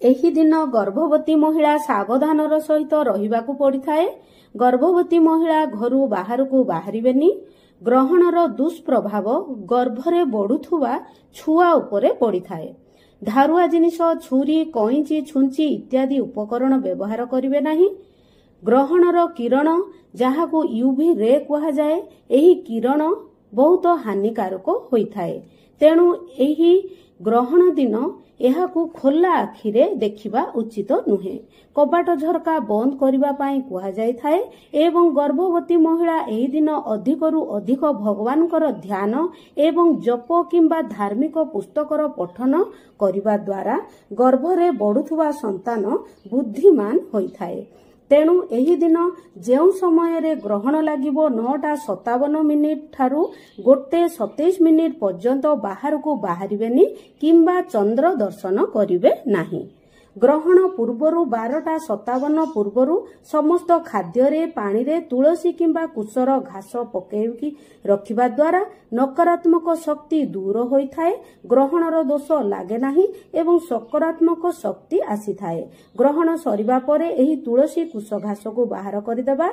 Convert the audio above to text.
ଏହି ଦିନ ଗର୍ଭବତୀ ମହିଳା ସାବଧାନର ସହିତ ରହିବାକୁ ପଡ଼ିଥାଏ। ଗର୍ଭବତୀ ମହିଳା ଘରୁ ବାହାରକୁ ବାହାରିବେନି। ଗ୍ରହଣର ଦୁଷ୍ପ୍ରଭାବ ଗର୍ଭରେ ବଢୁଥିବା ଛୁଆ ଉପରେ ପଡ଼ିଥାଏ। ଧାରୁଆ ଜିନିଷ ଛୁରୀ, କଇଁଚି, ଛୁଞ୍ଚି ଇତ୍ୟାଦି ଉପକରଣ ବ୍ୟବହାର କରିବେ ନାହିଁ। ଗ୍ରହଣର କିରଣ, ଯାହାକୁ ୟୁଭି ରେ କୁହାଯାଏ, ଏହି କିରଣ ବହୁତ ହାନିକାରକ ହୋଇଥାଏ। ତେଣୁ ଏହି ଗ୍ରହଣ ଦିନ ଏହାକୁ ଖୋଲା ଆଖିରେ ଦେଖିବା ଉଚିତ ନୁହେଁ। କବାଟ ଝରକା ବନ୍ଦ କରିବା ପାଇଁ କୁହାଯାଇଥାଏ ଏବଂ ଗର୍ଭବତୀ ମହିଳା ଏହି ଦିନ ଅଧିକରୁ ଅଧିକ ଭଗବାନଙ୍କର ଧ୍ୟାନ ଏବଂ ଜପ କିମ୍ବା ଧାର୍ମିକ ପୁସ୍ତକର ପଠନ କରିବା ଦ୍ୱାରା ଗର୍ଭରେ ବଢୁଥିବା ସନ୍ତାନ ବୁଦ୍ଧିମାନ ହୋଇଥାଏ। ତେଣୁ ଏହି ଦିନ ଯେଉଁ ସମୟରେ ଗ୍ରହଣ ଲାଗିବ 9:57 ଠାରୁ 1:27 ପର୍ଯ୍ୟନ୍ତ ବାହାରକୁ ବାହାରିବେନି କିମ୍ବା ଚନ୍ଦ୍ର ଦର୍ଶନ କରିବେ ନାହିଁ। ଗ୍ରହଣ ପୂର୍ବରୁ 12:57 ପୂର୍ବରୁ ସମସ୍ତ ଖାଦ୍ୟରେ ପାଣିରେ ତୁଳସୀ କିମ୍ବା କୁଶର ଘାସ ପକାଇକି ରଖିବା ଦ୍ୱାରା ନକାରାତ୍ମକ ଶକ୍ତି ଦୂର ହୋଇଥାଏ, ଗ୍ରହଣର ଦୋଷ ଲାଗେ ନାହିଁ ଏବଂ ସକାରାତ୍ମକ ଶକ୍ତି ଆସିଥାଏ। ଗ୍ରହଣ ସରିବା ପରେ ଏହି ତୁଳସୀ କୁଶ ଘାସକୁ ବାହାର କରିଦେବା।